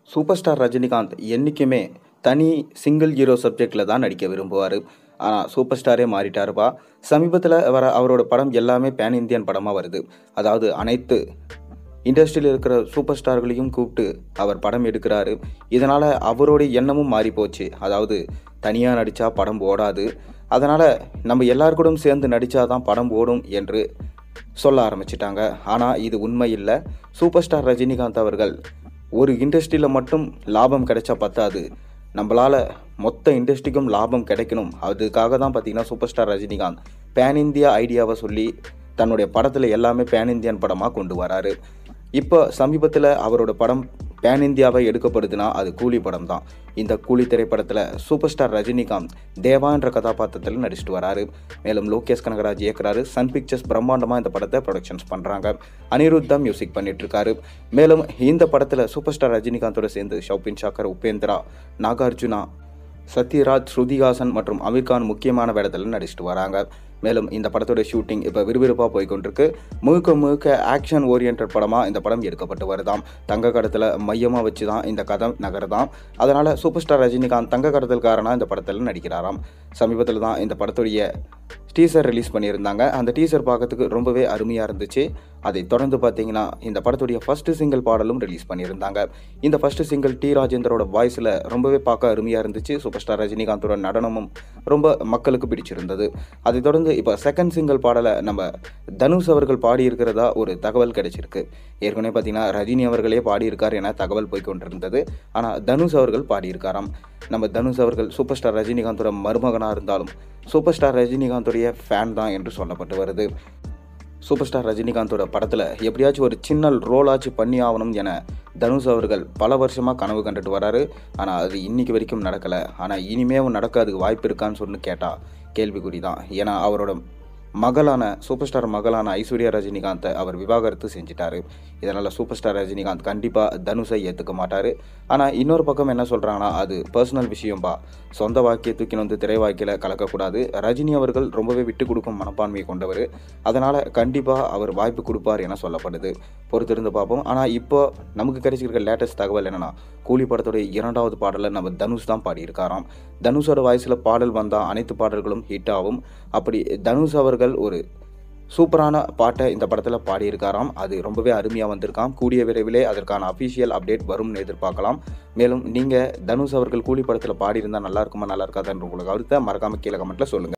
Super star Rajinikanth என்றைக்குமே தனி single hero சப்ஜெக்டில் தான் நடிக்க விரும்புவார். ஆனால் சூப்பர் ஸ்டாரே மாறிட்டாருப்பா. சமீபத்தில் அவரோட படம் எல்லாமே பேன் இந்தியன் படமாக வருது. அதாவது அனைத்து இண்டஸ்ட்ரியில் இருக்கிற சூப்பர் ஸ்டார்களையும் கூப்பிட்டு அவர் படம் எடுக்கிறாரு. இதனால் அவருடைய எண்ணமும் மாறி போச்சு. அதாவது தனியாக நடித்தா படம் ஓடாது, அதனால் நம்ம எல்லாருக்கூடும் சேர்ந்து நடித்தா தான் படம் ஓடும் என்று சொல்ல ஆரம்பிச்சிட்டாங்க. ஆனால் இது உண்மை இல்லை. சூப்பர் ஸ்டார் ரஜினிகாந்த் அவர்கள் ஒரு இண்டஸ்ட்ரியில் மட்டும் லாபம் கிடைச்சா பத்தாது, நம்மளால் மொத்த இண்டஸ்ட்ரிக்கும் லாபம் கிடைக்கணும். அதுக்காக தான் பார்த்திங்கன்னா super star Rajinikanth pan India ஐடியாவை சொல்லி தன்னுடைய படத்தில் எல்லாமே பேன் இந்தியன் படமாக கொண்டு வராரு. இப்போ சமீபத்தில் அவரோட படம் பேன் இந்தியாவை எடுக்கப்படுதுன்னா அது கூலி படம் தான். இந்த கூலி திரைப்படத்தில் சூப்பர் ஸ்டார் ரஜினிகாந்த் தேவா என்ற கதாபாத்திரத்தில் நடிச்சிட்டு வராரு. மேலும் லோகேஷ் கனகராஜ் இயக்குறாரு. சன் பிக்சர்ஸ் பிரம்மாண்டமாக இந்த படத்தை ப்ரொடக்ஷன்ஸ் பண்ணுறாங்க. அனிருத் தான் மியூசிக் பண்ணிட்டுருக்காரு. மேலும் இந்த படத்தில் சூப்பர் ஸ்டார் ரஜினிகாந்தோட சேர்ந்து ஷௌபின் ஷாக்கர், உபேந்திரா, நாகார்ஜுனா, சத்யராஜ், ஸ்ருதிஹாசன் மற்றும் அமீர் கான் முக்கியமான வேடத்தில் நடிச்சிட்டு வராங்க. மேலும் இந்த படத்தோட ஷூட்டிங் இப்போ விறுவிறுப்பாக போய்கொண்டிருக்கு. முழுக்க ஆக்ஷன் ஓரியன்ட் படமாக இந்த படம் எடுக்கப்பட்டு வருதாம். தங்க கடத்தில் மையமாக வச்சு தான் இந்த கதை நகர்தான். அதனால் சூப்பர் ஸ்டார் ரஜினிகாந்த் தங்க கடத்தல்காரனாக இந்த படத்தில் நடிக்கிறாராம். சமீபத்தில் தான் இந்த படத்துடைய டீசர் ரிலீஸ் பண்ணியிருந்தாங்க. அந்த டீசர் பார்க்கறதுக்கு ரொம்பவே அருமையாக இருந்துச்சு. அதை தொடர்ந்து பார்த்தீங்கன்னா இந்த படத்துடைய ஃபஸ்ட்டு சிங்கிள் பாடலும் ரிலீஸ் பண்ணியிருந்தாங்க. இந்த ஃபஸ்ட்டு சிங்கிள் டி ராஜேந்தரோட வாய்ஸில் ரொம்பவே பார்க்க அருமையாக இருந்துச்சு. சூப்பர் ஸ்டார் ரஜினிகாந்தோட நடனமும் ரொம்ப மக்களுக்கு பிடிச்சிருந்தது. அதை தொடர்ந்து இப்போ செகண்ட் சிங்கிள் பாடலை நம்ம தனுஷ் அவர்கள் பாடியிருக்கிறதா ஒரு தகவல் கிடைச்சிருக்கு. ஏற்கனவே பார்த்தீங்கன்னா ரஜினி அவர்களே பாடியிருக்கார் என தகவல் போய்கொண்டிருந்தது. ஆனால் தனுஷ் அவர்கள் பாடியிருக்காராம். நம்ம தனுஷ் அவர்கள் சூப்பர் ஸ்டார் ரஜினிகாந்தோட மருமகனாக இருந்தாலும் சூப்பர் ஸ்டார் ரஜினிகாந்தோடைய ஃபேன் தான் என்று சொல்லப்பட்டு வருது. சூப்பர் ஸ்டார் ரஜினிகாந்தோட படத்தில் எப்படியாச்சும் ஒரு சின்ன ரோலாச்சு பண்ணி ஆகணும் என தனுஷ் அவர்கள் பல வருஷமாக கனவு கண்டுட்டு வராரு. ஆனால் அது இன்னைக்கு வரைக்கும் நடக்கலை. ஆனால் இனிமேவும் நடக்காதுக்கு வாய்ப்பு இருக்கான்னு சொல்லி கேட்டால் கேள்விக்குறி தான். ஏன்னா அவரோட சூப்பர் ஸ்டார் மகளான ஐஸ்வர்யா ரஜினிகாந்தை அவர் விவாகரத்து செஞ்சிட்டாரு. இதனால் சூப்பர் ஸ்டார் ரஜினிகாந்த் கண்டிப்பாக தனுஷை ஏற்றுக்க மாட்டார். ஆனால் இன்னொரு பக்கம் என்ன சொல்கிறாங்கன்னா அது பர்சனல் விஷயம்பா, சொந்த வாக்கிய தூக்கி வந்து திரை வாக்கியில் கலக்கக்கூடாது. ரஜினி அவர்கள் ரொம்பவே விட்டு கொடுக்கும் மனப்பான்மையை கொண்டவர். அதனால் கண்டிப்பாக அவர் வாய்ப்பு கொடுப்பார் என சொல்லப்படுது. பொறுத்திருந்து பார்ப்போம். ஆனால் இப்போ நமக்கு கிடைச்சிருக்க லேட்டஸ்ட் தகவல் என்னென்னா கூலி படத்துடைய 2வது பாடலில் நம்ம தனுஷ் தான் பாடியிருக்காராம். தனுஷோட வாய்ஸில் பாடல் வந்தால் அனைத்து பாடல்களும் ஹிட் ஆகும். அப்படி தனுஷ் அவர்கள் ஒரு சூப்பரான பாட்டை இந்த படத்தில் பாடியிருக்காராம். அது ரொம்பவே அருமையாக வந்திருக்காம். கூடிய விரைவிலே அதற்கான அஃபிஷியல் அப்டேட் வரும்னு எதிர்பார்க்கலாம். மேலும் நீங்கள் தனுஷ் அவர்கள் கூலி படத்தில் பாடியிருந்தால் நல்லா இருக்குமா நல்லா இருக்காதுன்ற உங்களுக்கு கருத்தை மறக்காமல் கீழே கமெண்ட்டில் சொல்லுங்கள்.